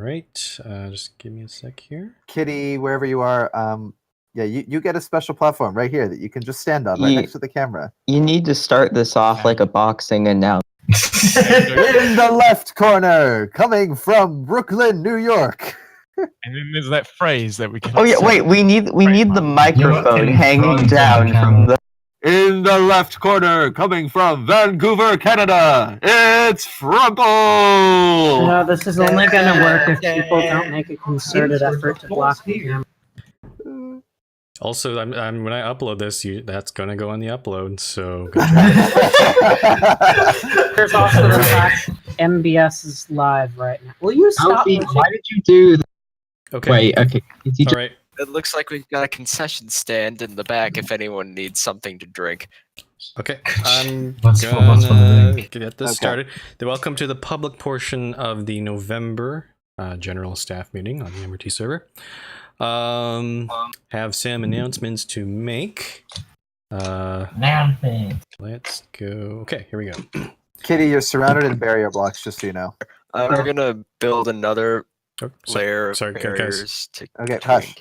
right. Just give me a sec here. Kitty, wherever you are, yeah, you get a special platform right here that you can just stand on right next to the camera. You need to start this off like a boxing announcement. In the left corner, coming from Brooklyn, New York. And then there's that phrase that we can. Oh yeah, wait. We need the microphone hanging down from the. In the left corner, coming from Vancouver, Canada, it's Frumple! No, this is only going to work if people don't make a concerted effort to block the camera. Also, when I upload this, that's gonna go on the upload. So. There's also the fact MBS is live right now. Will you stop? Why did you do that? Okay. Wait. Okay. All right. It looks like we've got a concession stand in the back if anyone needs something to drink. Okay, I'm gonna get this started. Welcome to the public portion of the November general staff meeting on the MRT server. Have some announcements to make. Let's go. Okay, here we go. Kitty, you're surrounded in barrier blocks, just so you know. We're gonna build another layer of barriers to hush.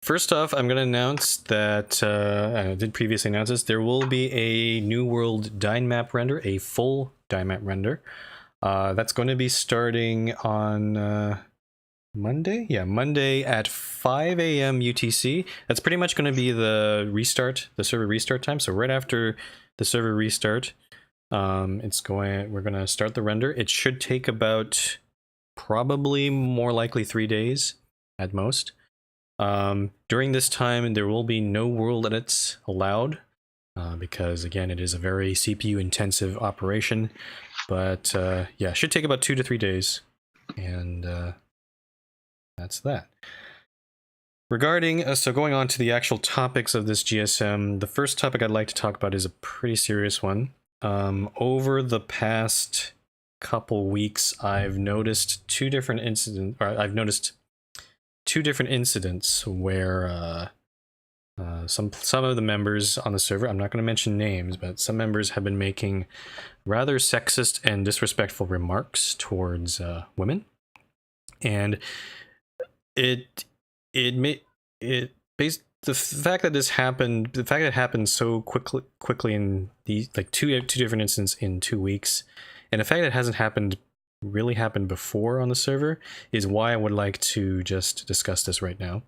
First off, I'm going to announce that, I did previously announce this, there will be a New World Dynmap render, a full Dynmap render. That's going to be starting on Monday? Yeah, Monday at 5 a.m. UTC. That's pretty much going to be the server restart time. So right after the server restart, we're going to start the render. It should take about probably more likely 3 days at most. During this time, there will be no world edits allowed because, again, it is a very CPU intensive operation. But yeah, it should take about 2 to 3 days. And that's that. Regarding, so going on to the actual topics of this GSM, the first topic I'd like to talk about is a pretty serious one. Over the past couple weeks, I've noticed two different incidents where some of the members on the server, I'm not going to mention names, but some members have been making rather sexist and disrespectful remarks towards women, and the fact that it happened so quickly in these two different incidents in 2 weeks, and the fact that it hasn't really happened before on the server is why I would like to just discuss this right now.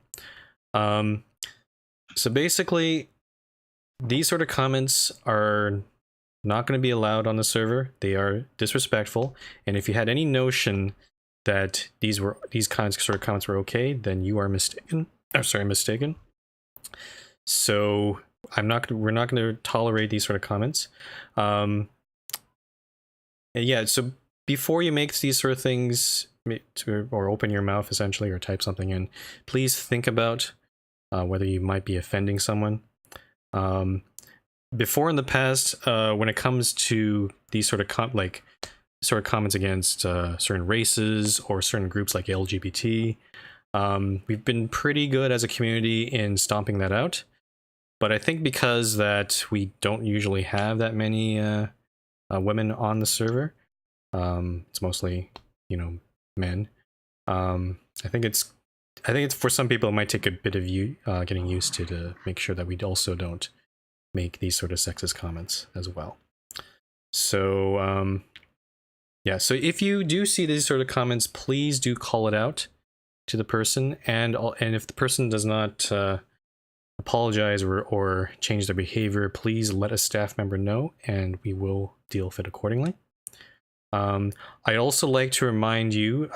So basically, these sort of comments are not going to be allowed on the server. They are disrespectful, and if you had any notion that these kinds of comments were okay, then you are mistaken. Mistaken. So we're not going to tolerate these sort of comments. Yeah, so before you make these sort of things, or open your mouth essentially, or type something in, please think about whether you might be offending someone. Before in the past, when it comes to these sort of comments against certain races or certain groups like LGBT, we've been pretty good as a community in stomping that out. But I think because that we don't usually have that many women on the server, it's mostly, men. I think it's for some people it might take a bit of getting used to make sure that we also don't make these sort of sexist comments as well. So yeah, so if you do see these sort of comments, please do call it out to the person, and if the person does not apologize or change their behavior, please let a staff member know, and we will deal with it accordingly. I'd also like to remind you,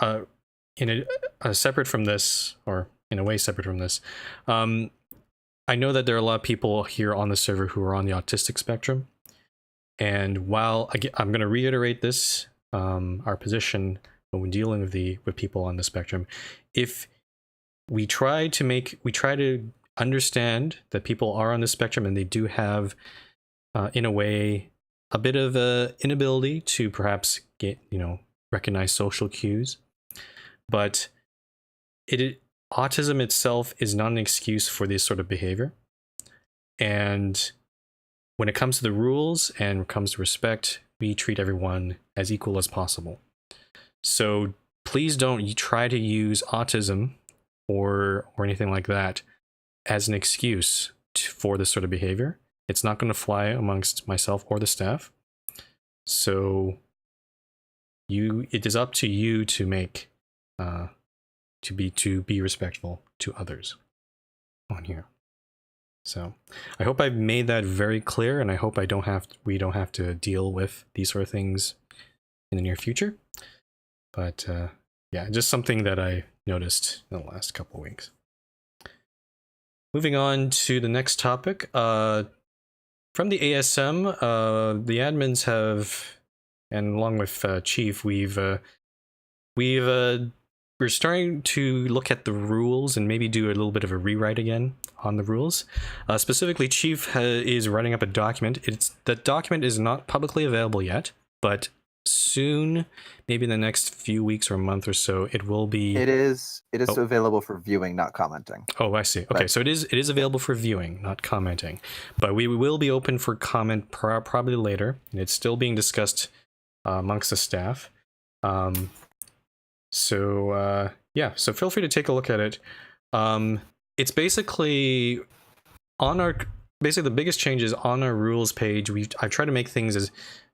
separate from this, or in a way separate from this, I know that there are a lot of people here on the server who are on the autistic spectrum, and while I'm going to reiterate this, our position when dealing with people on the spectrum, if we try to understand that people are on the spectrum and they do have, in a way, a bit of a inability to perhaps recognize social cues, but autism itself is not an excuse for this sort of behavior. And when it comes to the rules and when it comes to respect, we treat everyone as equal as possible. So please don't try to use autism or anything like that as an excuse for this sort of behavior. It's not going to fly amongst myself or the staff. So it is up to you to make to be respectful to others on here. So I hope I've made that very clear, and I hope we don't have to deal with these sort of things in the near future. But yeah, just something that I noticed in the last couple of weeks. Moving on to the next topic, from the ASM, the admins have, and along with Chief, we're starting to look at the rules and maybe do a little bit of a rewrite again on the rules. Specifically, Chief is writing up a document. That document is not publicly available yet, but soon, maybe in the next few weeks or a month or so, it will be. It is available for viewing, not commenting. Oh, I see. Okay, But so it is available for viewing, not commenting, but we will be open for comment probably later, and it's still being discussed amongst the staff. So yeah, so feel free to take a look at it. It's basically the biggest changes on our rules page. I've tried to make things as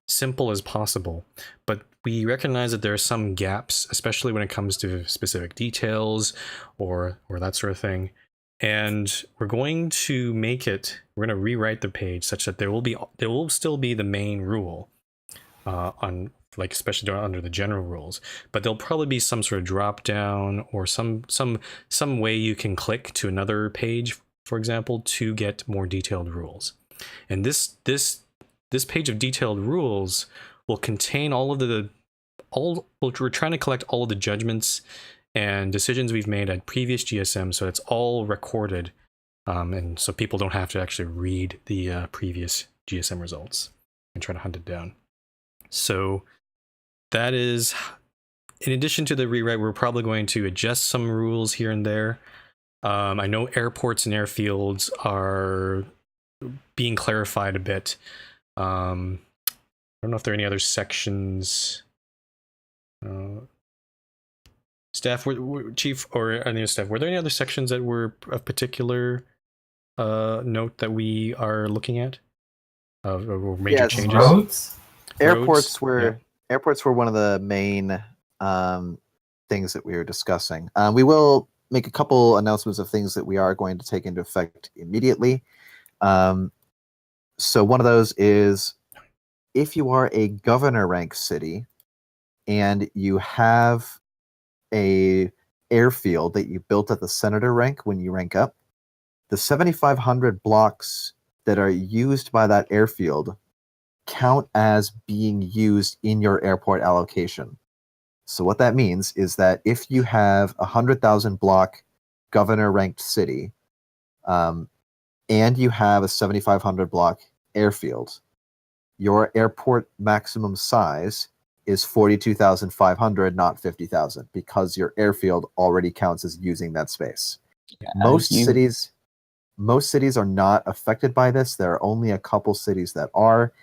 simple as possible, but we recognize that there are some gaps, especially when it comes to specific details or that sort of thing. And we're going to rewrite the page such that there will still be the main rule on, like, especially under the general rules, but there'll probably be some sort of drop down or some way you can click to another page, for example, to get more detailed rules. And this page of detailed rules will contain we're trying to collect all of the judgments and decisions we've made at previous GSM, so it's all recorded, and so people don't have to actually read the previous GSM results and try to hunt it down. So that is, in addition to the rewrite, we're probably going to adjust some rules here and there. I know airports and airfields are being clarified a bit. I don't know if there are any other sections. Staff, Chief, or any staff, were there any other sections that were of particular note that we are looking at? Or major changes? Roads? Airports were one of the main things that we were discussing. We will make a couple announcements of things that we are going to take into effect immediately. So one of those is, if you are a governor rank city and you have a airfield that you built at the senator rank when you rank up, the 7,500 blocks that are used by that airfield count as being used in your airport allocation. So what that means is that if you have a 100,000 block governor ranked city, and you have a 7,500 block airfield, your airport maximum size is 42,500, not 50,000, because your airfield already counts as using that space. Most cities are not affected by this. There are only a couple cities that are.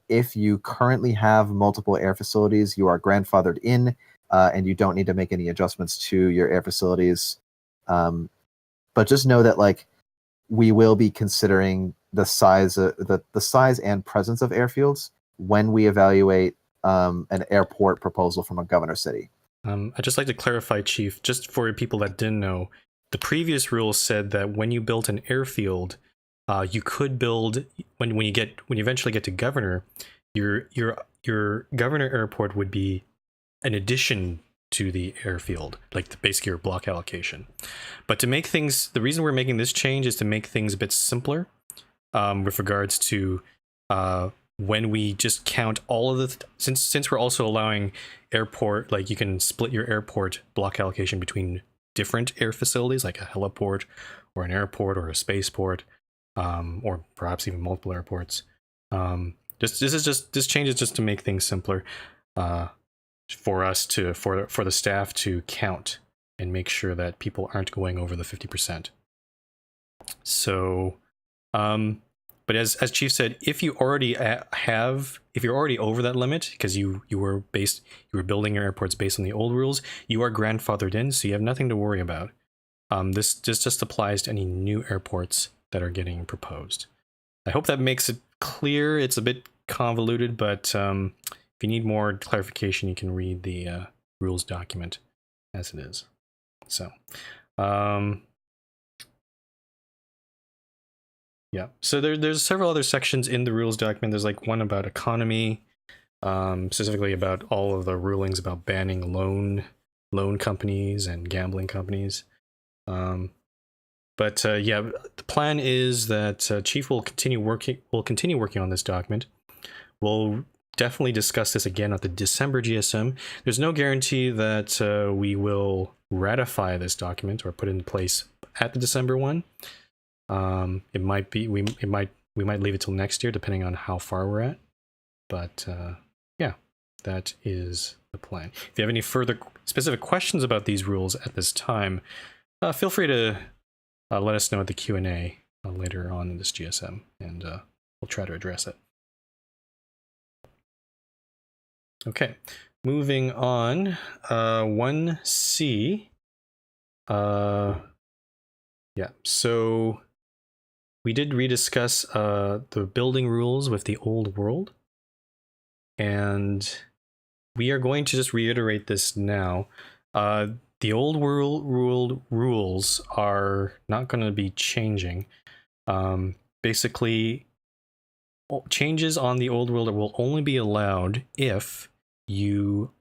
If you currently have multiple air facilities, you are grandfathered in, and you don't need to make any adjustments to your air facilities. But just know that, like, we will be considering the size and presence of airfields when we evaluate an airport proposal from a governor city. I'd just like to clarify, Chief, just for people that didn't know, the previous rule said that when you built an airfield, you could build, when you eventually get to governor, your governor airport would be an addition to the airfield, like basically your block allocation. But to make things, the reason we're making this change is to make things a bit simpler, with regards to when we just count all of the, since we're also allowing airport, like you can split your airport block allocation between different air facilities, like a heliport or an airport or a spaceport, or perhaps even multiple airports. This change is just to make things simpler, for the staff to count and make sure that people aren't going over the 50%. So But as Chief said, if you already if you're already over that limit because you were building your airports based on the old rules, you are grandfathered in, so you have nothing to worry about. This just applies to any new airports that are getting proposed. I hope that makes it clear. It's a bit convoluted, but if you need more clarification, you can read the rules document as it is. So, yeah. So there's several other sections in the rules document. There's like one about economy, specifically about all of the rulings about banning loan companies and gambling companies. But yeah, the plan is that Chief will continue working on this document. We'll definitely discuss this again at the December GSM. There's no guarantee that we will ratify this document or put it in place at the December one. It might be we might leave it till next year depending on how far we're at. But yeah, that is the plan. If you have any further specific questions about these rules at this time, feel free to let us know at the Q&A later on in this GSM, and we'll try to address it. Okay, moving on. 1C. Yeah, so we did rediscuss the building rules with the old world, and we are going to just reiterate this now. The old world rules are not going to be changing. Basically, changes on the old world will only be allowed if you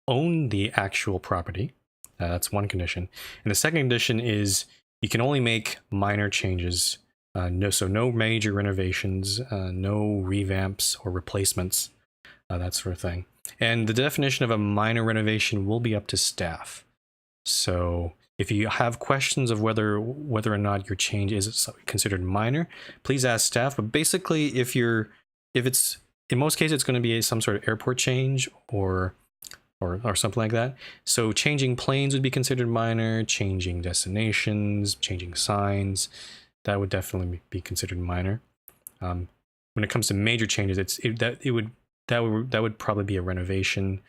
own the actual property. That's one condition. And the second condition is you can only make minor changes. No major renovations, no revamps or replacements, that sort of thing. And the definition of a minor renovation will be up to staff. So if you have questions of whether or not your change is considered minor, please ask staff. But basically, if it's in most cases, it's going to be some sort of airport change or something like that. So changing planes would be considered minor. Changing destinations, changing signs, that would definitely be considered minor. When it comes to major changes, that would probably be a renovation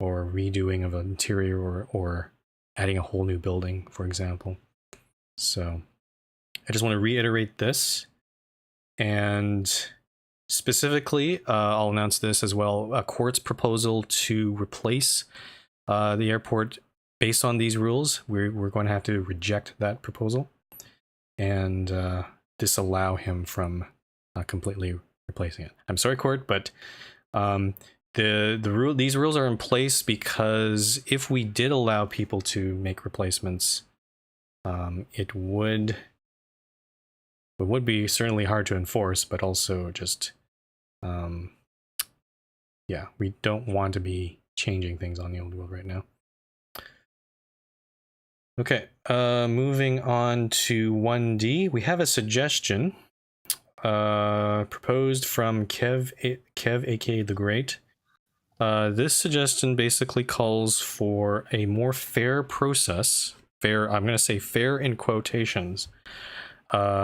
or redoing of an interior or adding a whole new building, for example. So I just want to reiterate this, and specifically, I'll announce this as well. A court's proposal to replace the airport based on these rules, we're going to have to reject that proposal and disallow him from completely replacing it. I'm sorry, court, but these rules are in place because if we did allow people to make replacements, it would be certainly hard to enforce, but also just yeah, we don't want to be changing things on the old world right now. Okay, moving on to 1D, we have a suggestion proposed from Kev, aka the Great. This suggestion basically calls for a more fair process, fair, I'm going to say fair in quotations,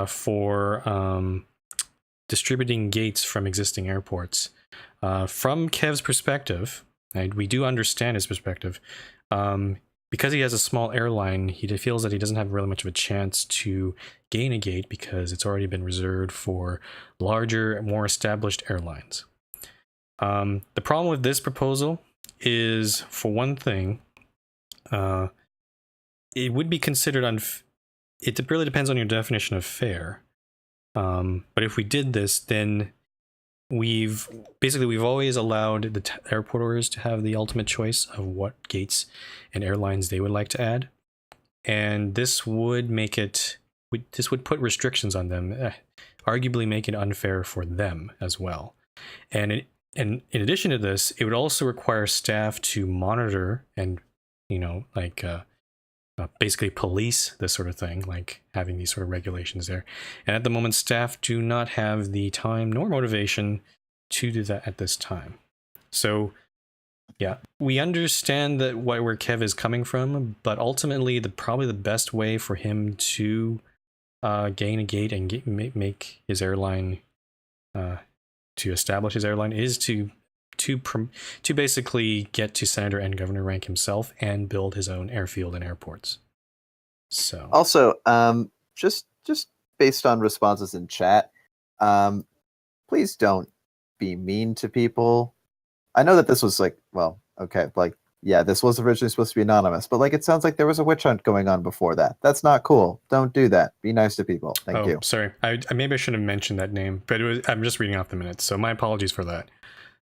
for distributing gates from existing airports. From Kev's perspective, and we do understand his perspective, because he has a small airline, he feels that he doesn't have really much of a chance to gain a gate because it's already been reserved for larger, more established airlines. The problem with this proposal is, for one thing, it would be considered it really depends on your definition of fair. But if we did this, then we've always allowed the airport owners to have the ultimate choice of what gates and airlines they would like to add, and this would put restrictions on them, arguably make it unfair for them as well. And in addition to this, it would also require staff to monitor and basically police this sort of thing, like having these sort of regulations there. And at the moment, staff do not have the time nor motivation to do that at this time. So yeah, we understand that where Kev is coming from, but ultimately probably the best way for him to gain a gate and make his airline to establish his airline is to basically get to senator and governor rank himself and build his own airfield and airports. So Also, just based on responses in chat, please don't be mean to people. I know that this was like, well, okay, like, yeah, this was originally supposed to be anonymous, but like, it sounds like there was a witch hunt going on before that. That's not cool. Don't do that. Be nice to people. Thank you. Sorry, I maybe I shouldn't have mentioned that name, but I'm just reading off the minutes, so my apologies for that.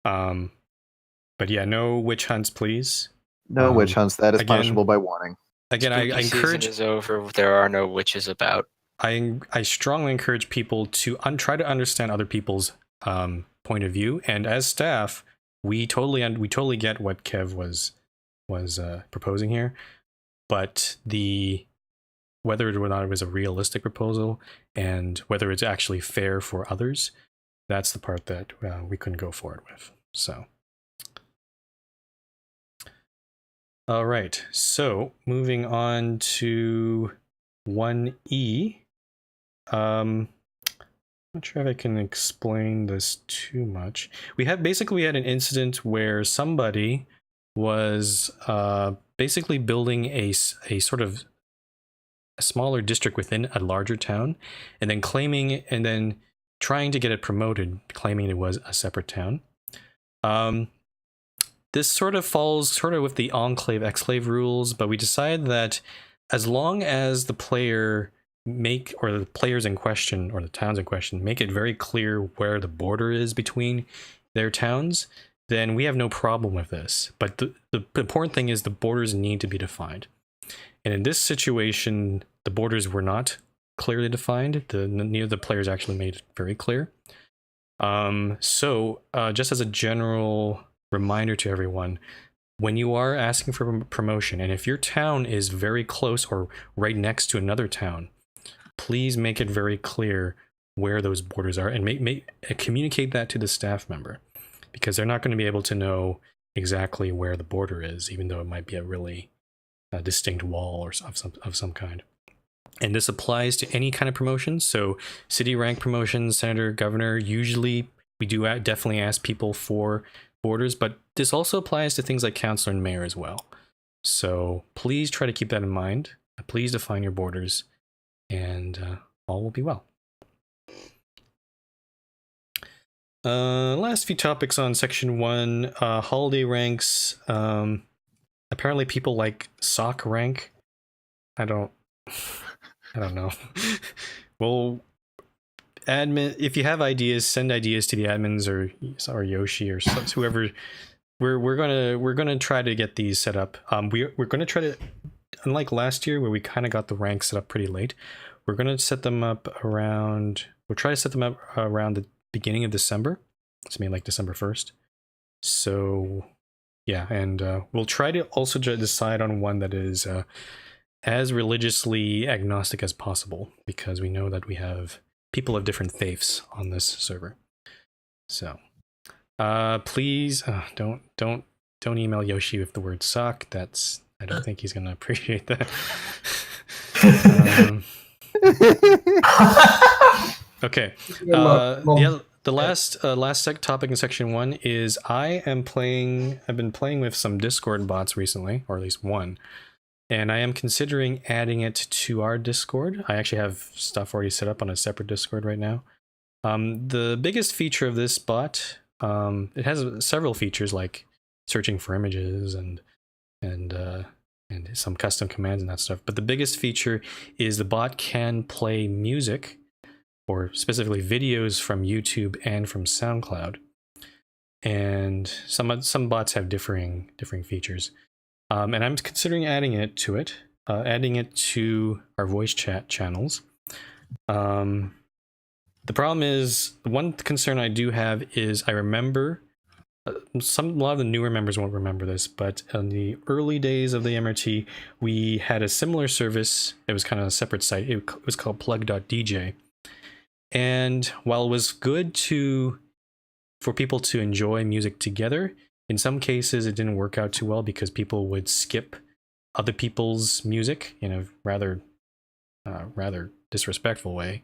But yeah, no witch hunts, please. No witch hunts. That is again, punishable by warning. Again, Spooky I encourage. Season is over. There are no witches about. I strongly encourage people to try to understand other people's point of view, and as staff, we totally get what Kev was proposing here, but whether or not it was a realistic proposal and whether it's actually fair for others, that's the part that we couldn't go forward with. So, all right. So moving on to 1E. I'm not sure if I can explain this too much. We had an incident where somebody was basically building a sort of a smaller district within a larger town, and then trying to get it promoted, claiming it was a separate town. This sort of falls with the enclave exclave rules, but we decided that as long as the players in question or the towns in question make it very clear where the border is between their towns, then we have no problem with this. But the important thing is the borders need to be defined. And in this situation, the borders were not clearly defined. Neither of the players actually made it very clear. So just as a general reminder to everyone, when you are asking for promotion, and if your town is very close or right next to another town, please make it very clear where those borders are, and communicate that to the staff member, because they're not going to be able to know exactly where the border is, even though it might be a really distinct wall or of some kind. And this applies to any kind of promotion. So city rank promotions, senator, governor, usually we do definitely ask people for borders, but this also applies to things like councilor and mayor as well. So please try to keep that in mind. Please define your borders, and all will be well. Last few topics on section 1, holiday ranks. Apparently people like sock rank. I don't know. Well, admin, if you have ideas, send ideas to the admins or Yoshi or whoever. We're gonna try to get these set up. We're gonna try to, unlike last year where we kind of got the ranks set up pretty late, we're gonna set them up around. We'll try to set them up around the beginning of December. It's maybe like December 1st. So yeah, and we'll try to also decide on one that is as religiously agnostic as possible, because we know that we have people of different faiths on this server. So please don't email Yoshi with the word sock. I don't think he's gonna appreciate that. Okay. The last topic in section 1 is I've been playing with some Discord bots recently, or at least one, and I am considering adding it to our Discord. I actually have stuff already set up on a separate Discord right now. The biggest feature of this bot, it has several features like searching for images and some custom commands and that stuff. But the biggest feature is the bot can play music, or specifically videos from YouTube and from SoundCloud. And some bots have differing features. And I'm considering adding it to our voice chat channels. The problem is, the one concern I do have is I remember, a lot of the newer members won't remember this, but in the early days of the MRT, we had a similar service. It was kind of a separate site. It was called plug.dj. And while it was good for people to enjoy music together, in some cases it didn't work out too well because people would skip other people's music in a rather disrespectful way.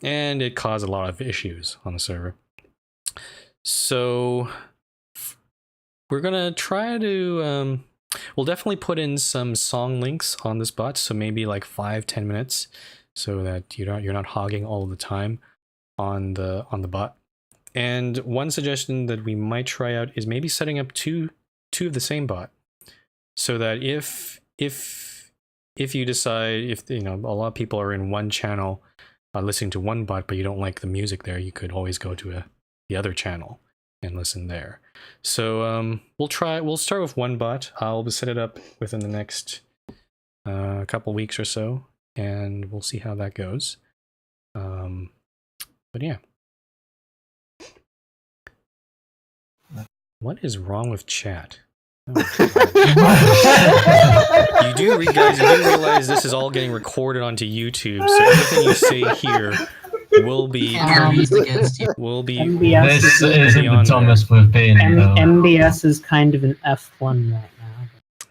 and it caused a lot of issues on the server. So we're gonna try to we'll definitely put in some song links on this bot, so maybe like 5-10 minutes, so that you're not hogging all the time on the bot. And one suggestion that we might try out is maybe setting up two of the same bot, so that if you decide, if a lot of people are in one channel listening to one bot, but you don't like the music there, you could always go to the other channel and listen there. So we'll start with one bot. I'll set it up within the next couple weeks or so, and we'll see how that goes. But yeah. What is wrong with chat? Oh, you do realize this is all getting recorded onto YouTube, so everything you say here will be MBS This is, isn't the Thomas we've been. MBS is kind of an F1 right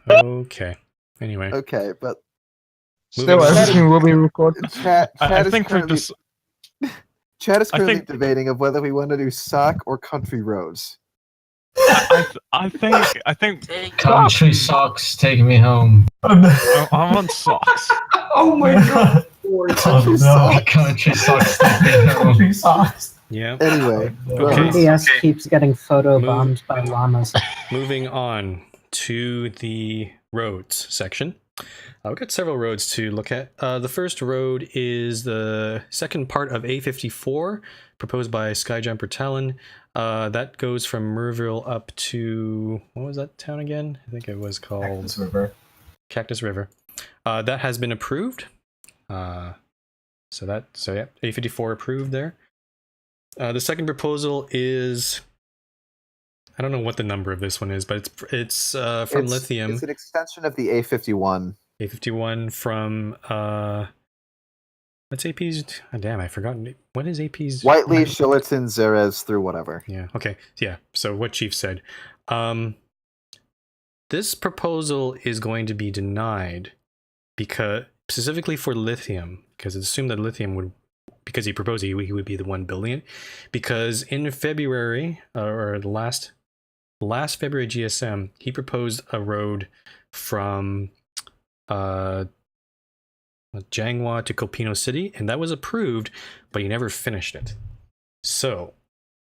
now. Okay. Anyway. Okay, but Still, everything will be recorded. Chat I is think we've currently, just. Chat is I currently think- debating of whether we want to do sock or country roads. I think Country socks taking me home. I want socks. Oh my god. Country sock. Country socks taking me home. Socks. Yeah. Anyway, Okay. MBS keeps getting photobombed by llamas. Moving on to the roads section. We've got several roads to look at. The first road is the second part of A54, proposed by Skyjumper Talon. That goes from Merville up to, what was that town again? I think it was called Cactus River. That has been approved. So yeah, A54 approved there. The second proposal is, I don't know what the number of this one is, but it's from Lithium. It's an extension of the A51. A51 from what's AP's? Oh, damn, I forgot. What is AP's? Whiteley, Shillerton, Zerez, through whatever. Yeah. Okay. Yeah. So what Chief said. This proposal is going to be denied because specifically for Lithium, because it's assumed that Lithium would, because he proposed he would be the one building it, because in February or the last February GSM, he proposed a road from Jianghua to Copino City, and that was approved, but he never finished it. So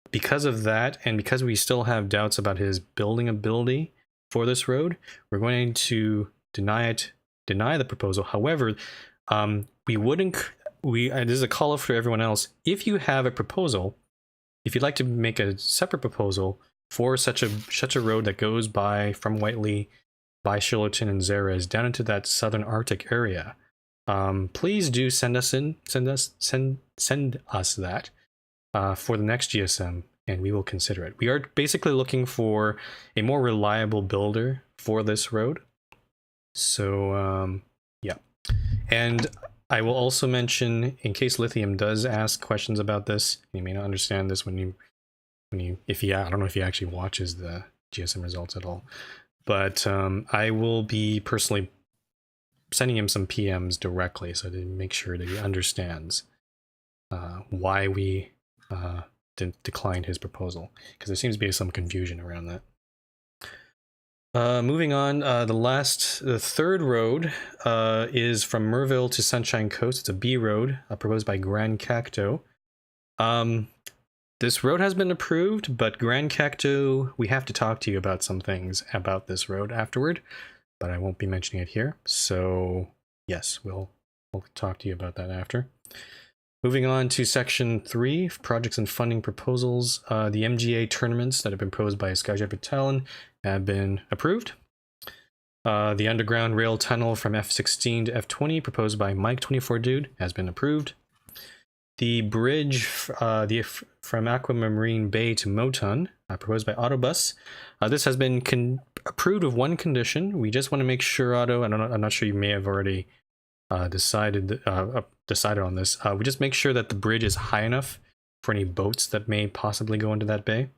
because of that, and because we still have doubts about his building ability for this road, we're going to deny the proposal. However, this is a call out for everyone else. If you have a proposal, if you'd like to make a separate proposal for such a road that goes from Whiteley by Shillerton and Zerez down into that southern Arctic area, please do send us that for the next GSM, and we will consider it. We are basically looking for a more reliable builder for this road. So yeah, and I will also mention, in case Lithium does ask questions about this, you may not understand this I don't know if he actually watches the GSM results at all, but I will be personally sending him some PMs directly so to make sure that he understands why we declined his proposal, because there seems to be some confusion around that. Moving on, the third road is from Merville to Sunshine Coast. It's a B road proposed by Grand Cacto. This road has been approved, but Grand Cacto, we have to talk to you about some things about this road afterward, but I won't be mentioning it here. So yes, we'll talk to you about that after. Moving on to section 3, projects and funding proposals. The MGA tournaments that have been proposed by Skyjumper Talon have been approved. The underground rail tunnel from F16 to F20 proposed by Mike24 Dude has been approved. The bridge from Aquamarine Bay to Moton, proposed by Autobus. This has been approved with one condition. We just want to make sure, Otto, and I'm not sure you may have already decided on this. We just make sure that the bridge is high enough for any boats that may possibly go into that bay.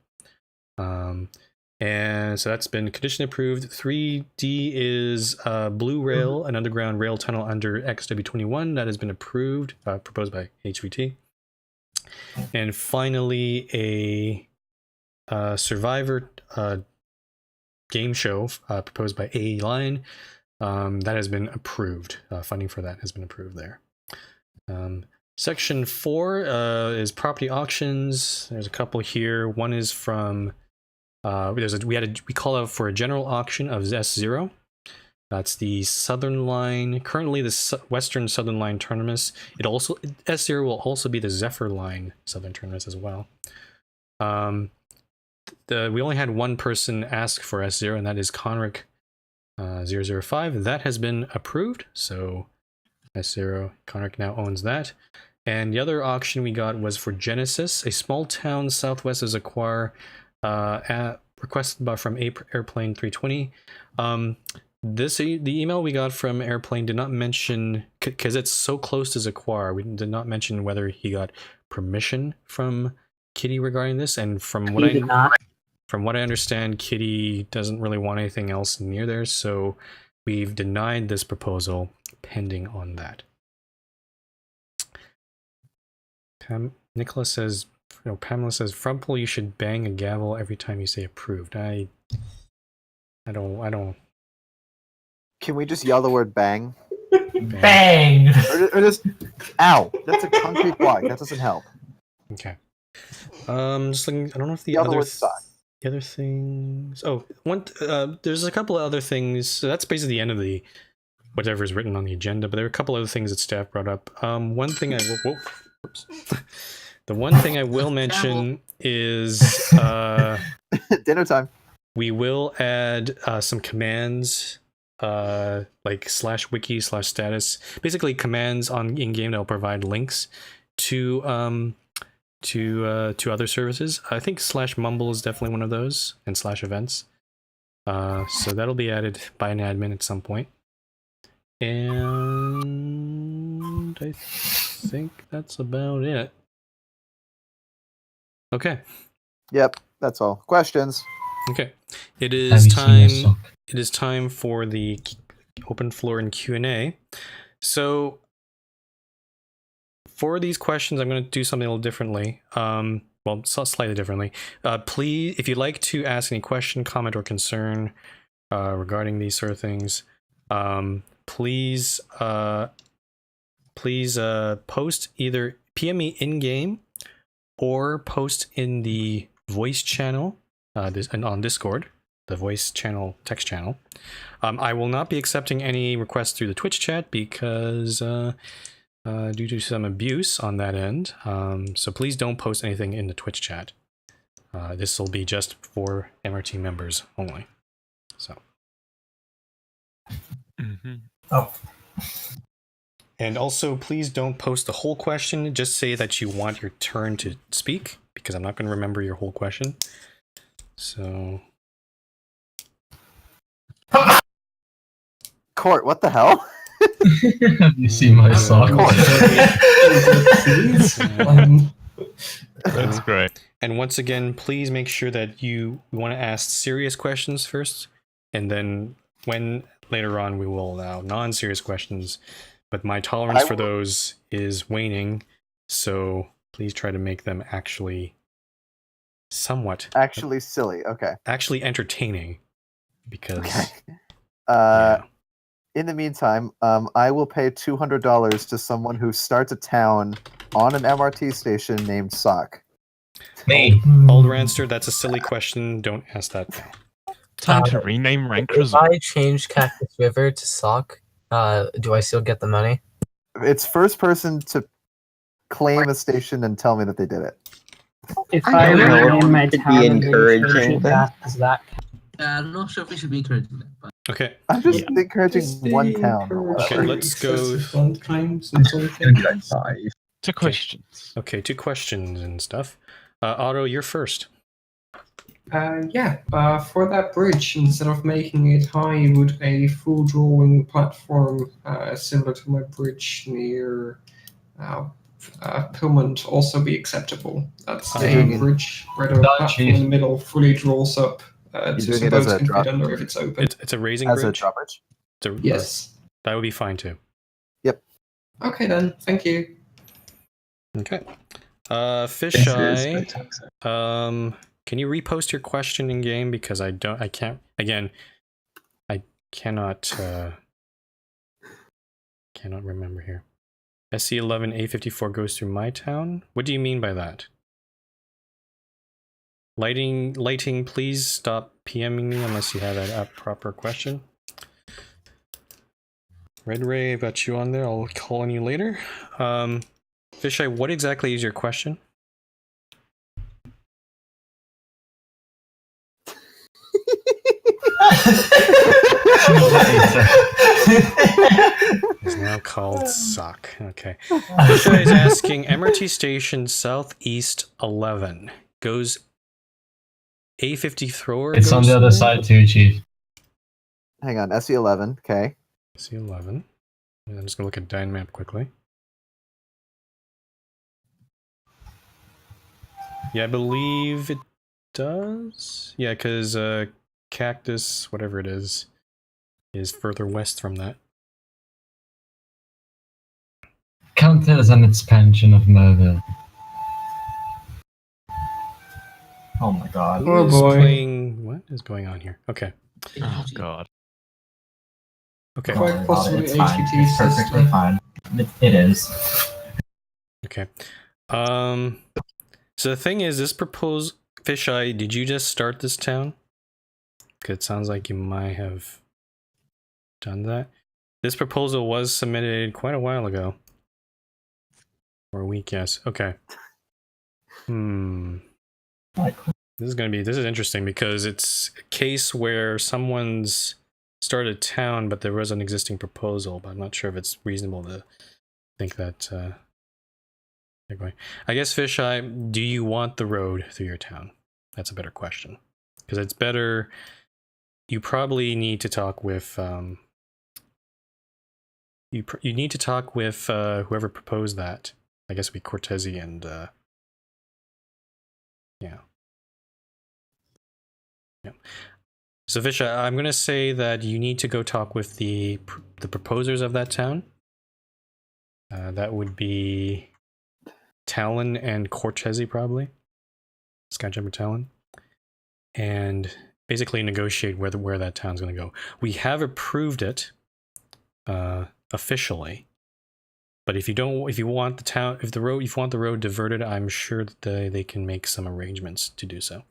And so that's been condition approved. 3D is Blue Rail, an underground rail tunnel under XW21 that has been approved, proposed by HVT. And finally, a Survivor game show proposed by A. Lion that has been approved. Funding for that has been approved there. Section 4 is property auctions. There's a couple here. One is from we call out for a general auction of S0. That's the Southern Line, currently the Western Southern Line terminus. S0 will also be the Zephyr Line Southern terminus as well. We only had one person ask for S0, and that is Conric 005. That has been approved, so S0, Conric now owns that. And the other auction we got was for Genesis, a small town southwest of Zaquar, requested from Airplane 320. The email we got from Airplane did not mention, because it's so close to Zaquar, we did not mention whether he got permission from Kitty regarding this. And from what I understand, Kitty doesn't really want anything else near there, so we've denied this proposal pending on that. Nicholas says, Pamela says, Frumple, you should bang a gavel every time you say approved. I don't. Can we just yell the word bang? Bang! Or just, ow! That's a concrete block. That doesn't help. Okay. Just looking. I don't know if the Yell the other word suck. the other things. Oh, there's a couple of other things. So that's basically the end of the whatever is written on the agenda. But there are a couple other things that staff brought up. One thing I will. Whoops. The one thing I will mention is Dinner time. we will add some commands, like /wiki/status, basically commands on in-game that will provide links to other services. I think /mumble is definitely one of those, and /events. So that'll be added by an admin at some point. And I think that's about it. Okay. Yep, that's all. Questions? Okay. It Have is you seen time. this song? It is time for the open floor and Q&A. So for these questions, I'm going to do something a little differently. Well, slightly differently. Please, if you'd like to ask any question, comment, or concern regarding these sort of things, please post either PM me in game or post in the voice channel and on Discord, the voice channel, text channel. I will not be accepting any requests through the Twitch chat because due to some abuse on that end. So please don't post anything in the Twitch chat. This will be just for MRT members only. So. Oh. And also, please don't post the whole question. Just say that you want your turn to speak, because I'm not going to remember your whole question. So. Court, what the hell? Have you seen my sock? That's great. And once again, please make sure that you want to ask serious questions first, and then when later on we will allow non-serious questions. But my tolerance for those is waning, so please try to make them actually somewhat Actually silly. Okay. actually entertaining, because Okay. yeah. In the meantime, I will pay $200 to someone who starts a town on an MRT station named Sock. Me. Old Ranster, that's a silly question. Don't ask that now. Time to rename rank If result. I change Cactus River to Sock, do I still get the money? It's first person to claim a station and tell me that they did it. If I I don't know rename my if it'd be town and then encouraging change it them. back, does that I'm not sure if we should be encouraging that, but Okay. I'm just encouraging one town. Okay, let's go. To questions. Okay, 2 questions and stuff. Otto, you're first. For that bridge, instead of making it high, would a full drawing platform similar to my bridge near Pillmont also be acceptable? That's a bridge where the platform in the middle fully draws up so doing it boats as a can drop- fit under if it's open. It's a raising As a bridge. drawbridge? Yes. That would be fine too. Okay then, thank you. Okay. Fisheye, can you repost your question in game, because I can't, again, I cannot remember here. SC11 A54 goes through my town. What do you mean by that? Lighting, please stop PMing me unless you have a proper question. Red Ray, I've got you on there. I'll call on you later. Fisheye, what exactly is your question? It's now called Sock. Okay. Fisheye is asking, MRT station Southeast 11 goes A50 thrower. It's on the other side too, Chief. Hang on, SE11, okay. SE11. I'm just gonna look at Dynmap quickly. Yeah, I believe it does. Yeah, because Cactus, whatever it is further west from that. Count it as an expansion of Merville. Oh my god. Oh Who's boy. playing? What is going on here? Okay. Oh god. Okay. Quite possibly It's fine. HPT It's perfectly system. fine. It is. Okay. So the thing is, this proposed Fisheye, did you just start this town? Because it sounds like you might have done that. This proposal was submitted quite a while ago. Or a week, yes. Okay. This is interesting because it's a case where someone's started a town, but there was an existing proposal, but I'm not sure if it's reasonable to think that they're going. I guess, Fisheye, do you want the road through your town? That's a better question. Because it's better, you probably need to talk with you need to talk with whoever proposed that. I guess it'd be Cortese and yeah. So Visha, I'm gonna say that you need to go talk with the proposers of that town. That would be Talon and Cortese, probably. Skyjumper Talon, and basically negotiate where that town's gonna go. We have approved it officially, but if you want the road diverted, I'm sure that they can make some arrangements to do so.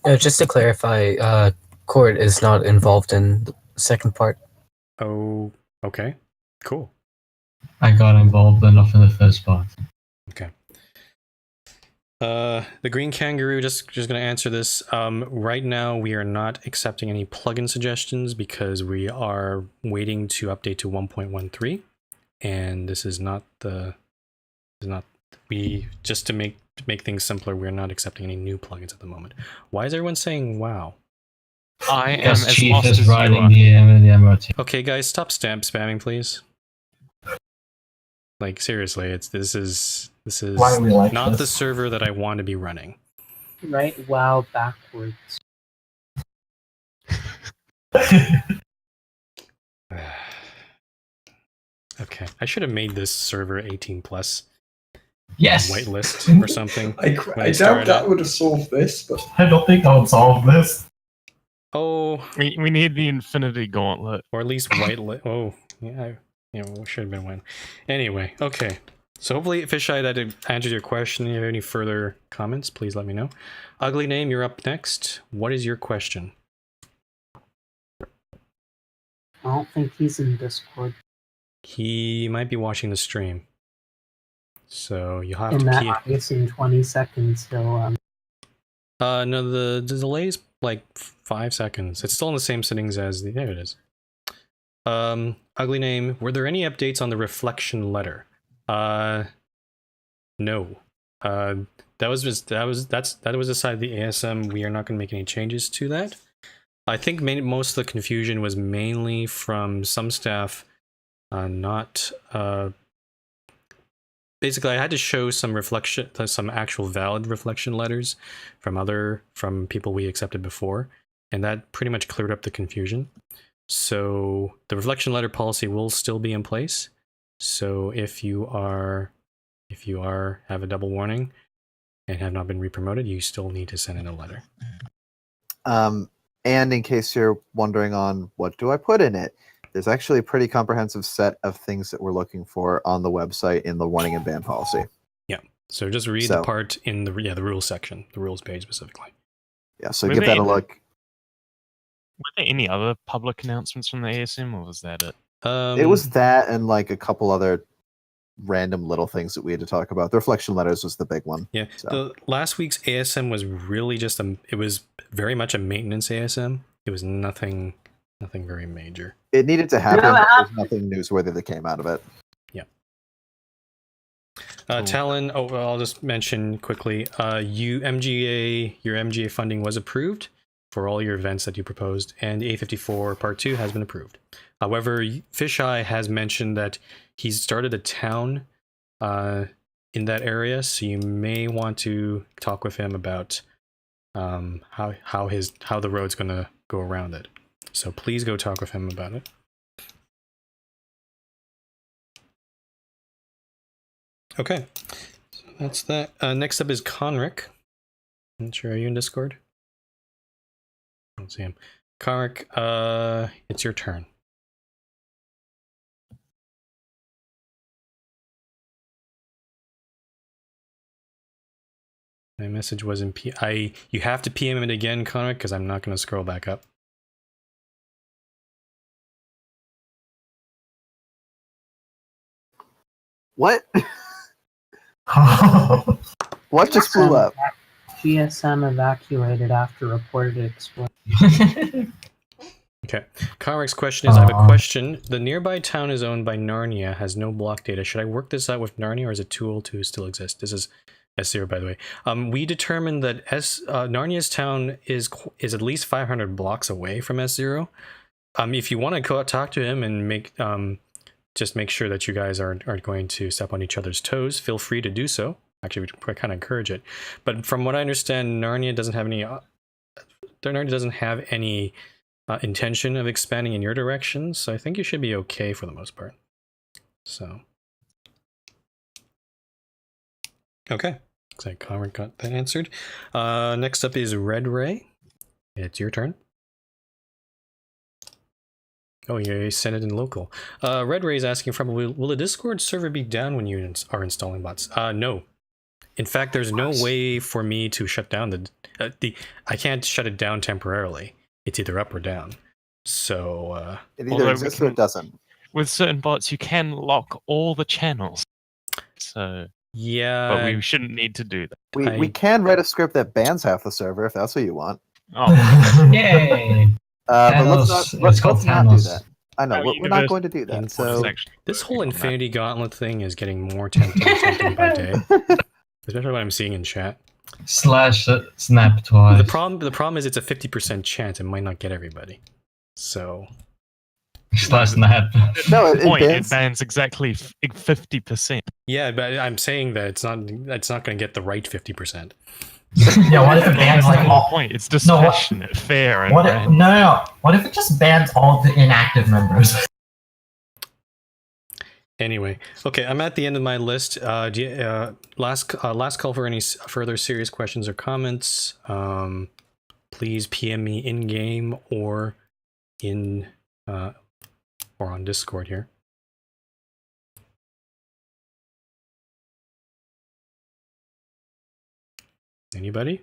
Just to clarify, Court is not involved in the second part. Oh, okay, cool. I got involved enough in the first part. Okay. The Green Kangaroo, just gonna answer this. Right now, we are not accepting any plugin suggestions because we are waiting to update to 1.13, and this is not just to make things simpler. We're not accepting any new plugins at the moment. Why is everyone saying wow? I am Because as Chief lost is as you riding are. the MRT. Okay, guys, stop spamming, please. Like seriously, this is Why do we like not this? the server that I want to be running. Right, wow, backwards. Okay, I should have made this server 18 plus. Yes. Whitelist or something. I doubt that would have solved this, but I don't think that would solve this. Oh, We need the Infinity Gauntlet. or at least whitelist. Oh, yeah, should have been one. Anyway, okay. So hopefully, Fisheye, that answered your question. If you have any further comments, please let me know. Ugly Name, you're up next. What is your question? I don't think he's in Discord. He might be watching the stream. So you'll have In to that case, in 20 seconds, he'll no, the delay is like 5 seconds. It's still in the same settings as the. There it is. Ugly Name. Were there any updates on the reflection letter? No. That was aside the ASM. We are not going to make any changes to that. I think most of the confusion was mainly from some staff, basically, I had to show some actual valid reflection letters from people we accepted before, and that pretty much cleared up the confusion. So the reflection letter policy will still be in place. So if you if you have a double warning and have not been re-promoted, you still need to send in a letter. And in case you're wondering on what do I put in it, there's actually a pretty comprehensive set of things that we're looking for on the website in the warning and ban policy. Yeah. So just read the part in the rules section, the rules page specifically. Yeah. So give that a look. Were there any other public announcements from the ASM, or was that it? It was that and like a couple other random little things that we had to talk about. The reflection letters was the big one. Yeah. So. The last week's ASM was really just it was very much a maintenance ASM. It was nothing very major. It needed to happen, but there's nothing newsworthy that came out of it. Yeah. Talon, I'll just mention quickly, your MGA funding was approved for all your events that you proposed, and the A54 Part 2 has been approved. However, Fisheye has mentioned that he's started a town in that area, so you may want to talk with him about how the road's going to go around it. So please go talk with him about it. Okay, so that's that. Next up is Conric. I'm not sure, are you in Discord? I don't see him. Conric, it's your turn. My message was in you have to PM it again, Conric, because I'm not going to scroll back up. What? What just flew up? GSM evacuated after reported explosion. Okay. Conric's question is, I have a question. The nearby town is owned by Narnia, has no block data. Should I work this out with Narnia, or is it too old to still exist? This is S0, by the way. We determined that Narnia's town is at least 500 blocks away from S0. If you want to go talk to him and just make sure that you guys aren't going to step on each other's toes, feel free to do so. Actually, we kind of encourage it. But from what I understand, Narnia doesn't have any intention of expanding in your direction, so I think you should be okay for the most part. So, okay, looks like Conrad got that answered. Next up is Red Ray. It's your turn. Oh, you sent it in local. Red Ray is asking, will the Discord server be down when you are installing bots? No. In fact, there's no way for me to shut down I can't shut it down temporarily. It's either up or down. So it either exists or it doesn't. With certain bots, you can lock all the channels. So yeah, but we shouldn't need to do that. We can write a script that bans half the server if that's what you want. Oh, yay! But let's not do that. I know we're not going to do that. So this whole Infinity Gauntlet thing is getting more tempting by day, especially what I'm seeing in chat. /snap twice. The problem is it's a 50% chance it might not get everybody. So /snap. No, it bans exactly 50%. Yeah, but I'm saying that it's not going to get the right 50%. Yeah, what if it bans like all? Point. It's dispassionate, fair, and what if it just bans all the inactive members? Anyway, okay, I'm at the end of my list. Last call for any further serious questions or comments. Please PM me in game or on Discord here. Anybody?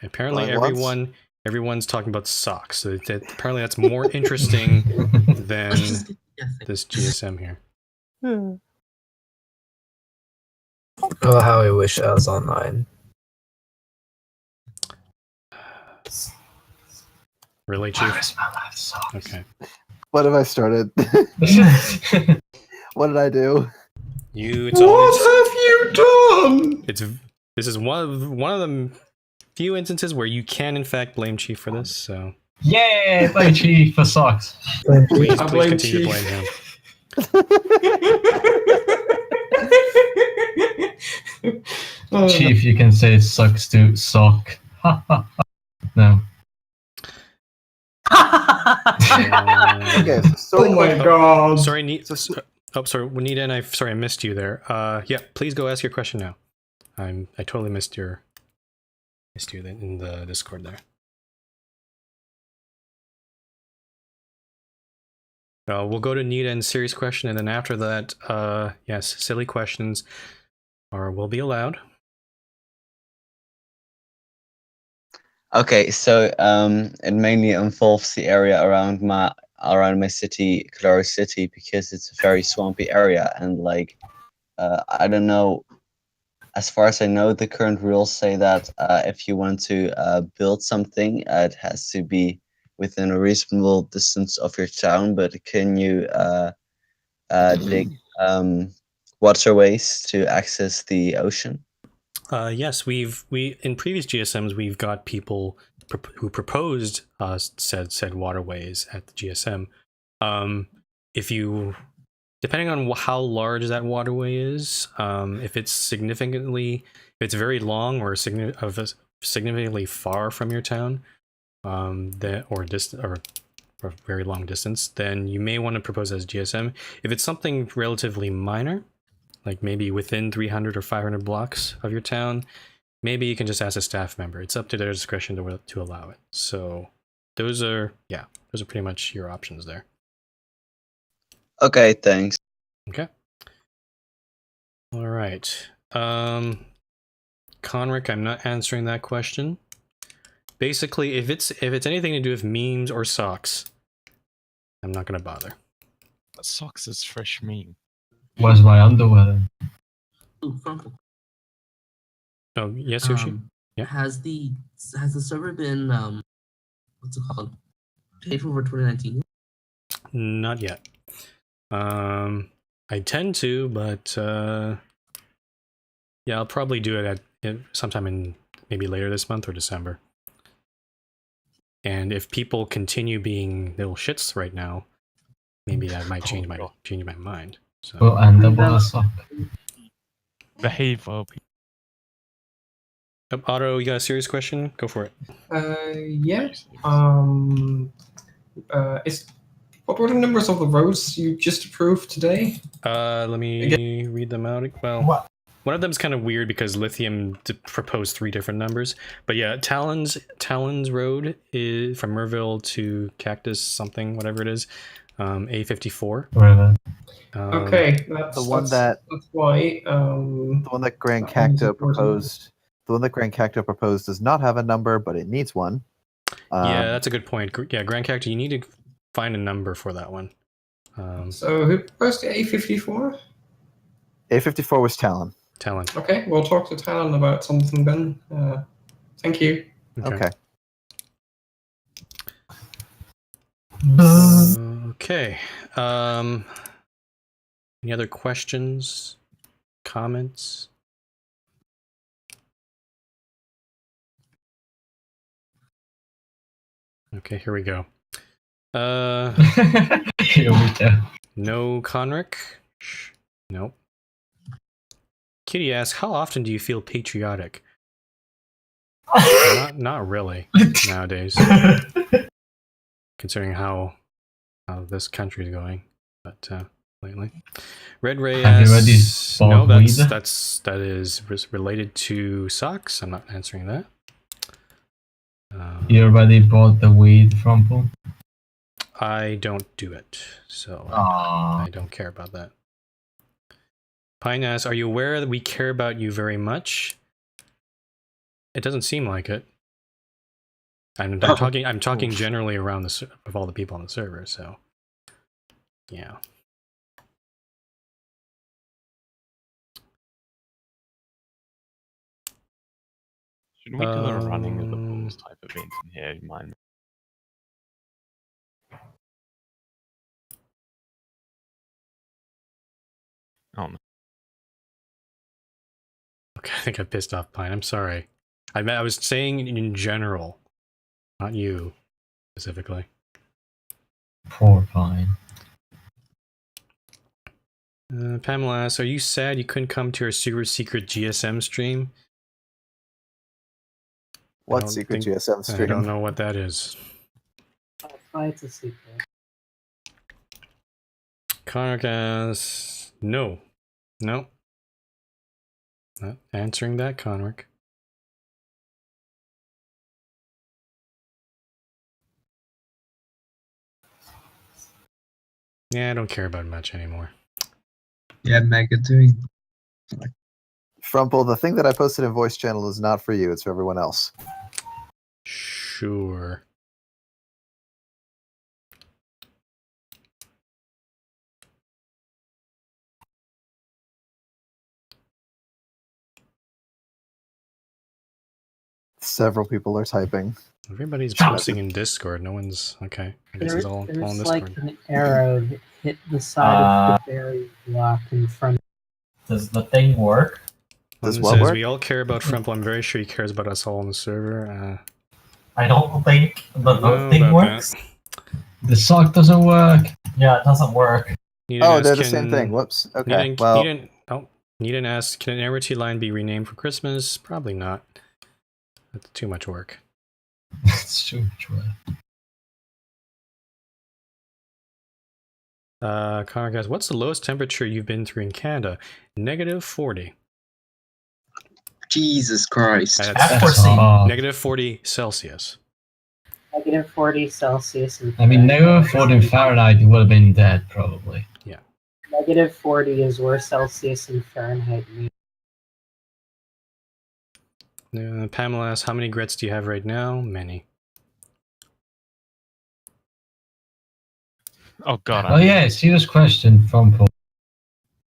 Apparently everyone's talking about socks. So apparently that's more interesting than this GSM here. Oh, how I wish I was online. Really, Chief? Okay. What have I started? What did I do? What have you done? This is one of the few instances where you can in fact blame Chief for this. So yay, blame Chief for socks. Please continue to blame him. Chief, you can say sucks to sock. No. Okay, so oh my god. Sorry, Oh, sorry, Juanita, and sorry I missed you there. Yeah, please go ask your question now. I totally missed you in the Discord there. We'll go to Nita and serious question, and then after that, yes, silly questions will be allowed. Okay, so it mainly involves the area around my city, Colorado City, because it's a very swampy area, and like I don't know. As far as I know, the current rules say that if you want to build something, it has to be within a reasonable distance of your town. But can you dig waterways to access the ocean? Yes, we in previous GSMs we've got people who proposed said waterways at the GSM. If you, depending on how large that waterway is, if it's very long or significantly far from your town, or very long distance, then you may want to propose as GSM. If it's something relatively minor, like maybe within 300 or 500 blocks of your town, maybe you can just ask a staff member. It's up to their discretion to allow it. So those are pretty much your options there. Okay, thanks. Okay. All right. Conric, I'm not answering that question. Basically, if it's anything to do with memes or socks, I'm not gonna bother. Socks is fresh meme. Where's my underwear? Ooh, Franco. Oh yes, Sushi. Yeah. Has the server been what's it called? Paid for 2019? Not yet. I tend to, but yeah, I'll probably do it at sometime in maybe later this month or December. And if people continue being little shits right now, maybe that might change my mind. So. Well, and the sock. Behave well. Otto, you got a serious question? Go for it. Yeah. What were the numbers of the roads you just approved today? Let me read them out. Well, one of them is kind of weird because Lithium proposed 3 different numbers. But yeah, Talons Road is from Merville to Cactus something, whatever it is. A54. Whatever. Okay, that's why. The one that Grand Cacto proposed. The one that Grand Cacto proposed does not have a number, but it needs one. Yeah, that's a good point. Yeah, Grand Cacto, you need to find a number for that one. So who proposed the A54? A54 was Talon. Talon. Okay, we'll talk to Talon about something then. Thank you. Okay. Okay. Any other questions? Comments? Okay, here we go. Here we go. No Conric? Nope. Kitty asks, how often do you feel patriotic? Not really nowadays, considering how this country is going. But lately, Red Ray asks, no, that is related to socks. I'm not answering that. You already bought the weed from Paul? I don't do it, so I don't care about that. Pine asks, are you aware that we care about you very much? It doesn't seem like it. I'm talking generally around of all the people on the server, so yeah. Should we do a running of the bulls type event in here? You mind? Oh no. Okay, I think I pissed off Pine. I'm sorry. I was saying in general, not you specifically. Poor Pine. Pamela asks, are you sad you couldn't come to our super secret GSM stream? What secret GSM stream? I don't know what that is. It's a secret. Conric no. No. Not answering that, Conric. Yeah, I don't care about much anymore. Yeah, Mega doing. Frumple, the thing that I posted in voice channel is not for you, it's for everyone else. Sure. Several people are typing. Everybody's posting in Discord. No one's okay. I guess it's all in There's Discord. like an arrow that hit the side of the berry block in front. Does the thing work? Does One what says work? we all care about Frumple. I'm very sure he cares about us all on the server. I don't think the know thing about works. that. The sock doesn't work. Yeah, it doesn't work. Oh, they're the same thing. Whoops. Okay. Well, Needn't ask, can an MRT line be renamed for Christmas? Probably not. That's too much work. It's too much work. Connor guys, what's the lowest temperature you've been through in Canada? -40. Jesus Christ. That's -40 Celsius. -40 Celsius. I mean, -40 in Fahrenheit, you would have been dead, probably. Yeah. -40 is where Celsius and Fahrenheit meet. Pamela asks, how many grits do you have right now? Many. Oh god. Oh yeah, serious question from Paul.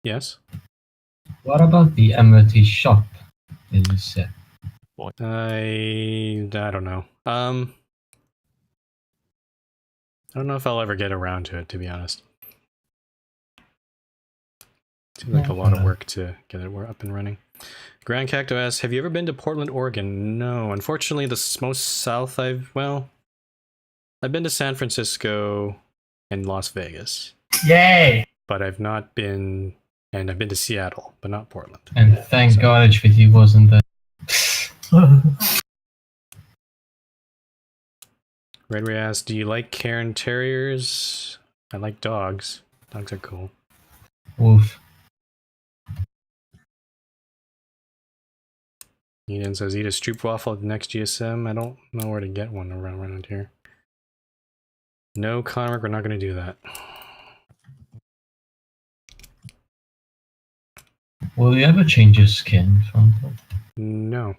Yes? What about the MRT shop that you said? I don't know. I don't know if I'll ever get around to it, to be honest. Seems like a lot of work to get it up and running. Grand Cacto asks, have you ever been to Portland, Oregon? No, unfortunately, the most south I've been to San Francisco and Las Vegas. Yay! But I've not been, and I've been to Seattle, but not Portland. And thank God HVT wasn't there. Red Ray asks, do you like Cairn Terriers? I like dogs. Dogs are cool. Oof. Eden says, eat a stroopwafel at the next GSM. I don't know where to get one around here. No, Connor, we're not going to do that. Will you ever change your skin, Frontal? No.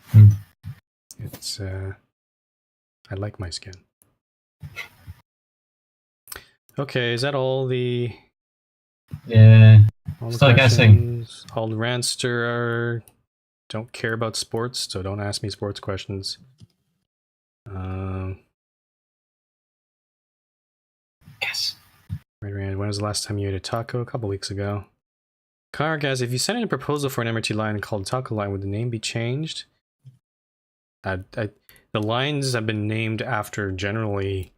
Hmm. It's, I like my skin. Okay, is that all the... Yeah. All the Start guessing. All the Ranster don't care about sports, so don't ask me sports questions. Yes. When was the last time you ate a taco? A couple weeks ago. Car guys, if you sent in a proposal for an MRT line called Taco Line, would the name be changed? The lines have been named after generally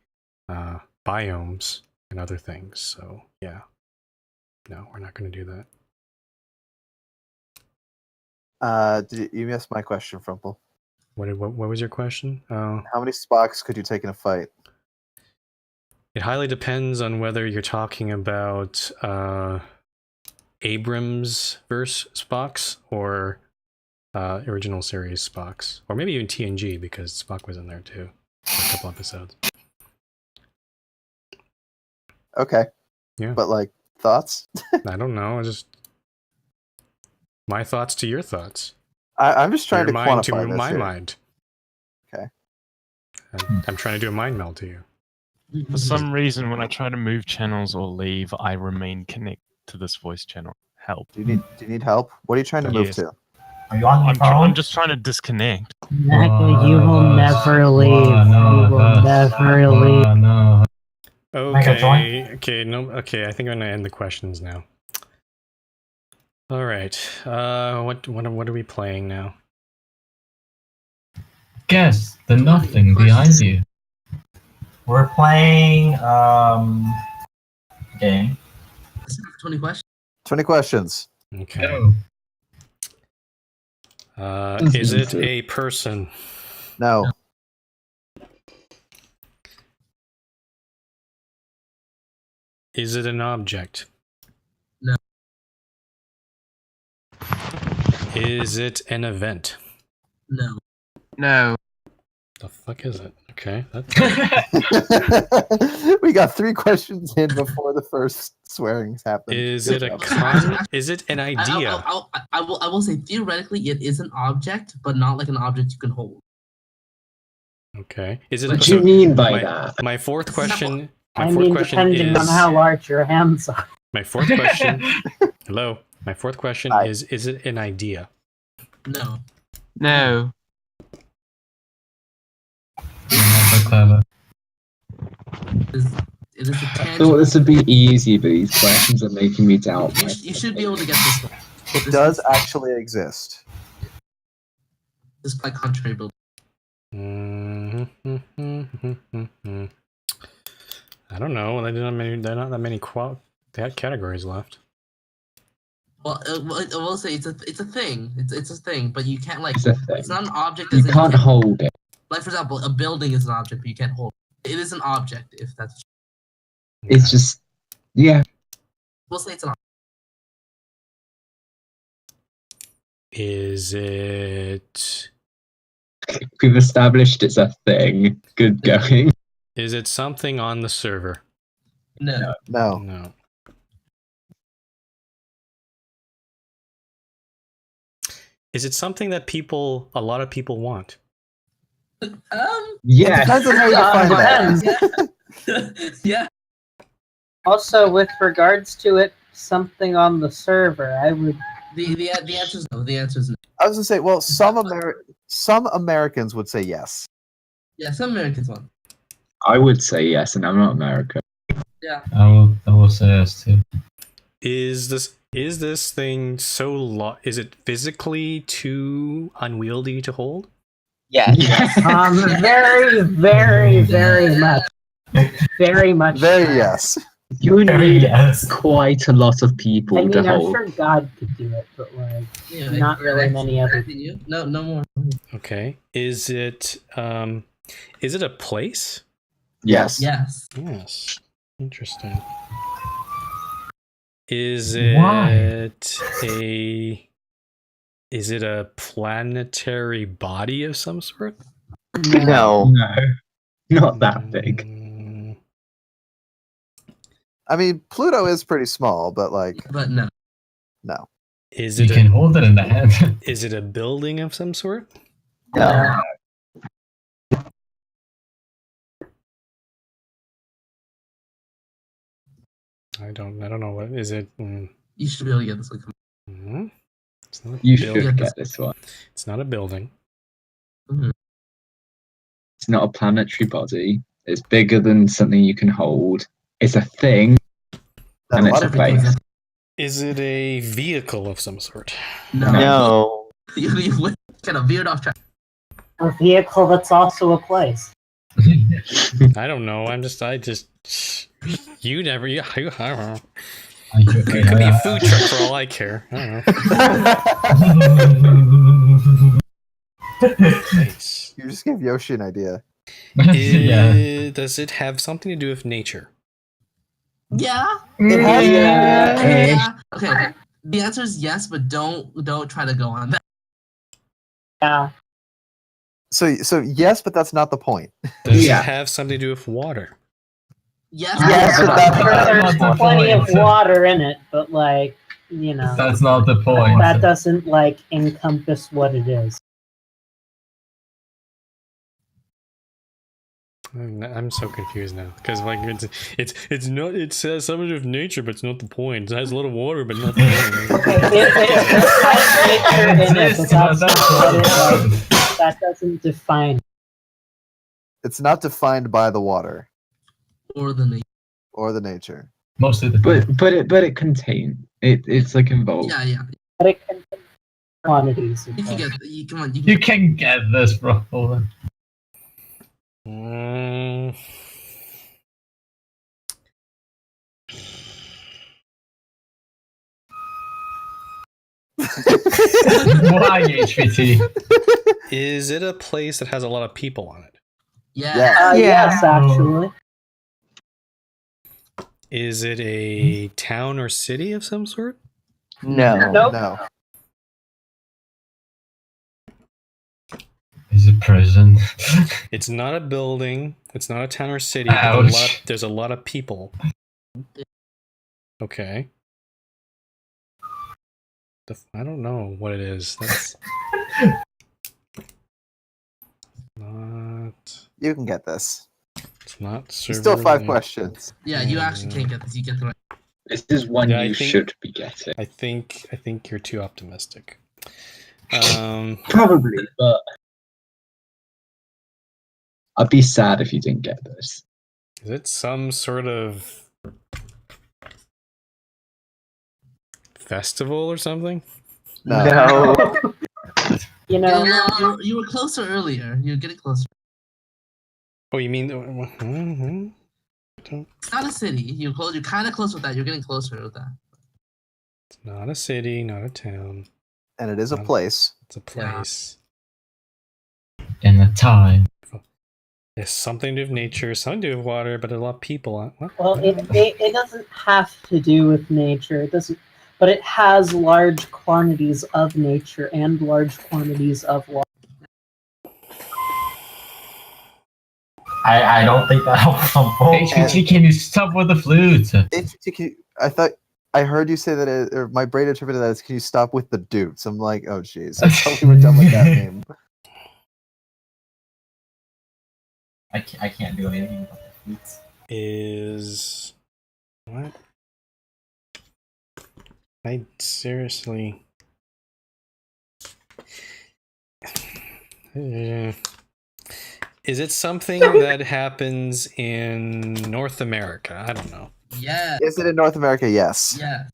biomes and other things, so yeah. No, we're not going to do that. You missed my question, Frumple. What was your question? How many Spocks could you take in a fight? It highly depends on whether you're talking about Abrams verse Spocks or original series Spocks, or maybe even TNG because Spock was in there too, for a couple episodes. Okay. Yeah. But like thoughts? I don't know. My thoughts to your thoughts. I'm just trying your to mind quantify to this my here. mind. Okay. I'm trying to do a mind meld to you. For some reason, when I try to move channels or leave, I remain connected to this voice channel. Help. Do you need help? What are you trying to move Yes. to? Are you on your phone? I'm just trying to disconnect. Exactly, you will never leave. You will never leave. No. Okay, I think I'm gonna end the questions now. All right. What are we playing now? Guess the nothing behind you. We're playing game. 20 questions. 20 questions. Okay. Go. Is it a person? No. Is it an object? No. Is it an event? No. No. The fuck is it? Okay, that's We got 3 questions in before the first swearings happened. Is Good it a job. con? Is it an idea? I will say theoretically it is an object, but not like an object you can hold. Okay. Is it? What do you mean by my, that? My fourth question. My I fourth mean, question depending is. on how large your hands are. My fourth question. Hello. My fourth question Hi. is it an idea? No. No. So clever. It is a I tangible. thought this would be easy, but these questions are making me doubt. You should be able to get this one. It does actually exist. Despite contrary building. I don't know. There are not that many categories left. Well, I will say it's a thing. It's a thing, but you can't like. It's a thing. It's not an object. You as in can't hold it. Like for example, a building is an object, but you can't hold it. It is an object if that's. It's just, yeah. We'll say it's an object. Is it? We've established it's a thing. Good going. Is it something on the server? No. No. No. Is it something that a lot of people want? Yeah. It depends on how you define that. Yeah. Also, with regards to it, something on the server, I would. The answer is no. The answer is no. I was gonna say, well, some Americans would say yes. Yeah, some Americans want. I would say yes, and I'm not American. Yeah. I will say yes too. Is this thing so is it physically too unwieldy to hold? Yeah. Very, very, very much. Very much. Very yes. You would need quite a lot of people I mean, to I'm hold. sure God could do it, but like, Yeah, not really many other. No, no more. Okay. Is it a place? Yes. Yes. Yes. Interesting. Is Why? is it a planetary body of some sort? No. No. Not that big. I mean, Pluto is pretty small, but like, But no. no. Is You it can hold it in the hand. Is it a building of some sort? No. I don't know what is it. You should be able to get this one. Mm-hmm. It's not a You building. should get this one. It's not a building. Mm-hmm. It's not a planetary body. It's bigger than something you can hold. It's a thing. And it's a place. Is it a vehicle of some sort? No. You kind of veered off track. A vehicle that's also a place. I don't know. I just. You never. I don't know. It Could be a food truck for all I care. I don't know. Nice. You just gave Yoshi an idea. Does it have something to do with nature? Yeah. It has Yeah. Okay. The answer is yes, but don't try to go on that. Yeah. So yes, but that's not the point. Does it have something to do with water? Yes. Yes, but There's plenty of water in it, but like, you know, That's not the point. that doesn't like encompass what it is. I'm so confused now because like it's not, it says something to do with nature, but it's not the point. It has a lot of water, but not the point. That doesn't define. It's not defined by the water Or the nature. or the nature. Mostly the But it contain it's like involved. Yeah. But it can quantities. You can get. Come on. You can get this, bro. Why HVT? Is it a place that has a lot of people on it? Yeah. Yes, actually. Is it a town or city of some sort? No. Nope. No. Is it prison? It's not a building. It's not a town or city. But Ouch. there's a lot of people. Okay. I don't know what it is. That's not. You can get this. It's not. Still 5 questions. Yeah, you actually can't get this. You get the right. This is one Yeah, I you think- should be getting. I think you're too optimistic. Probably, but I'd be sad if you didn't get this. Is it some sort of festival or something? No. You know, You were closer earlier. You're getting closer. Oh, you mean? It's not a city. You're kind of close with that. You're getting closer with that. It's not a city, not a town. And it is a place. It's a place. In a time. It's something to do with nature, something to do with water, but a lot of people. What? well, it doesn't have to do with nature. It doesn't, but it has large quantities of nature and large quantities of water. I don't think that helps. HPT, can you stop with the flute? I thought I heard you say that, or my brain interpreted that as, can you stop with the dudes? I'm like, oh jeez, I thought we were done with that name. I can't do anything about the flutes. Is what? I seriously. Is it something that happens in North America? I don't know. Yeah. Is it in North America? Yes. Yeah.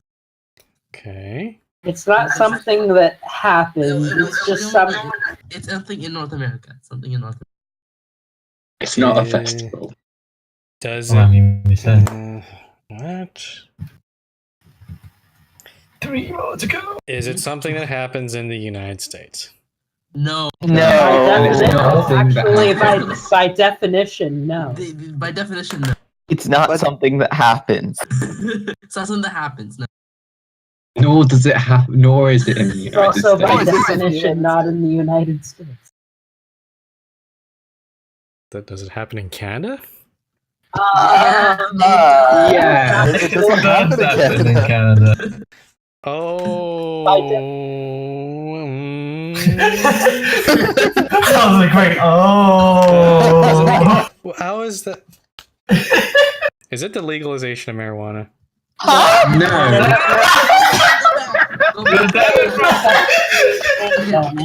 Okay. It's not something that happens. It's just something. It's something in North America. Something in North America. It's not a festival. Does Well, I it? mean, we said What? 3 more to go. Is it something that happens in the United States? No. By definition, nothing that actually, by definition, no. By definition, no. It's not something that happens. It's not something that happens. No. Nor does it have. Nor is it in the It's United also by States. definition not in the United States. Does it happen in Canada? Yeah. It doesn't happen in That's in Canada. Canada. Oh. I was like, wait, oh. How is that? Is it the legalization of marijuana? No.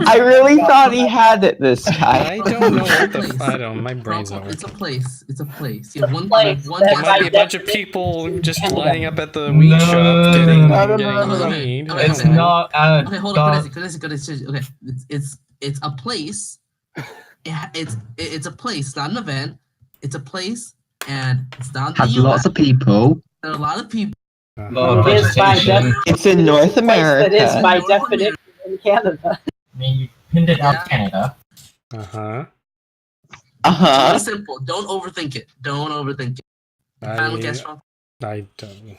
I really thought he had it this time. I don't know what the. I don't. My brain's not It's a working. place. It's a place. You have one Place one that There might be a bunch of people just lining up at the weed shop getting weed. It's not Okay, hold on. Kodesi. Okay, it's a place. It's a place, not an event. It's a place, and it's not the Has US. lots of people. There are a lot of people. Lot of It is by vegetation. It's in North America. That is by definition in Canada. I mean, you pinned it Yeah. out Canada. Uh-huh. It's simple. Don't overthink it. Don't overthink it. Final guess, Rob? I don't.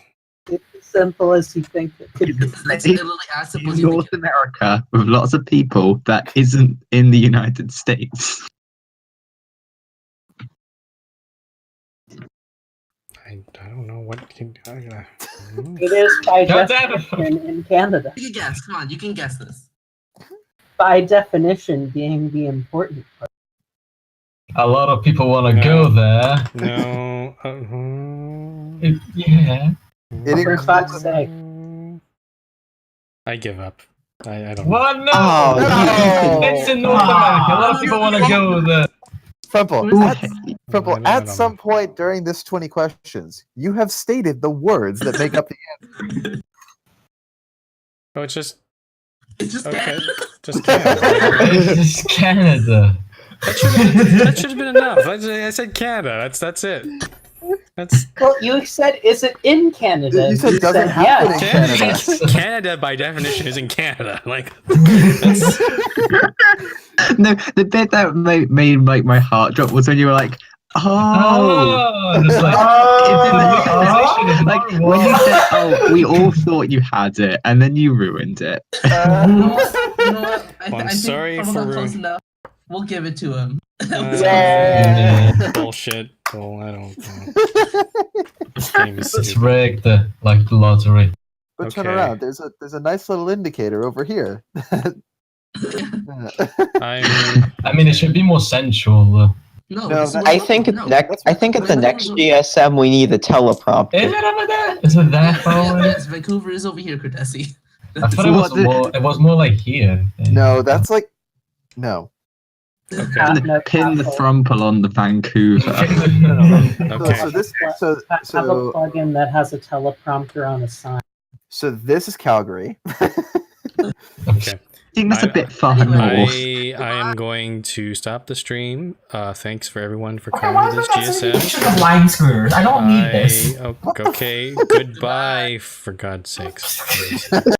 It's as simple as you think it could be. It's literally as simple as you North think. America with lots of people that isn't in the United States. I don't know what can. It is by God damn it. definition in Canada. You can guess. Come on, you can guess this. By definition, being the important part. A lot of people want to No. go there. No. Yeah. For fuck's sake. I give up. I don't. What? No! Oh, no. It's in North America. A lot of people want to go there. Fremple, Ooh. Fremple, I at don't some know. point during this 20 questions, you have stated the words that make up the answer. Oh, it's just It's just okay. Canada. Just Canada. It's just Canada. That should have been enough. I said Canada. That's it. That's Well, you said, is it in Canada? You said doesn't happen in Canada. Canada. Canada by definition is in Canada. Like that's, No, the bit that made like my heart drop was when you were like, "Oh, Oh, just like, Like when you said, "Oh, we all thought you had it," and then you ruined it. You know what? I'm I sorry think for Purple got close enough. We'll give it to him. Bullshit. Oh, I don't know. This game is It's stupid. rigged, like the lottery. But turn Okay. around. There's a nice little indicator over here. I mean, it should be more sensual, though. No, No, I think I think at the next GSM we need a teleprompter. Is it over there? Is it that far away? Yes, Vancouver is over here, Kardassi. I thought it was more like here. No, that's like no. Pin the Thrumple on the Vancouver. So Have a plugin that has a teleprompter on a sign. So this is Calgary. Okay. I think that's a bit far north. I am going to stop the stream. Thanks for everyone for coming to this GSM. Line screws. I don't need this. Okay, goodbye, for God's sakes.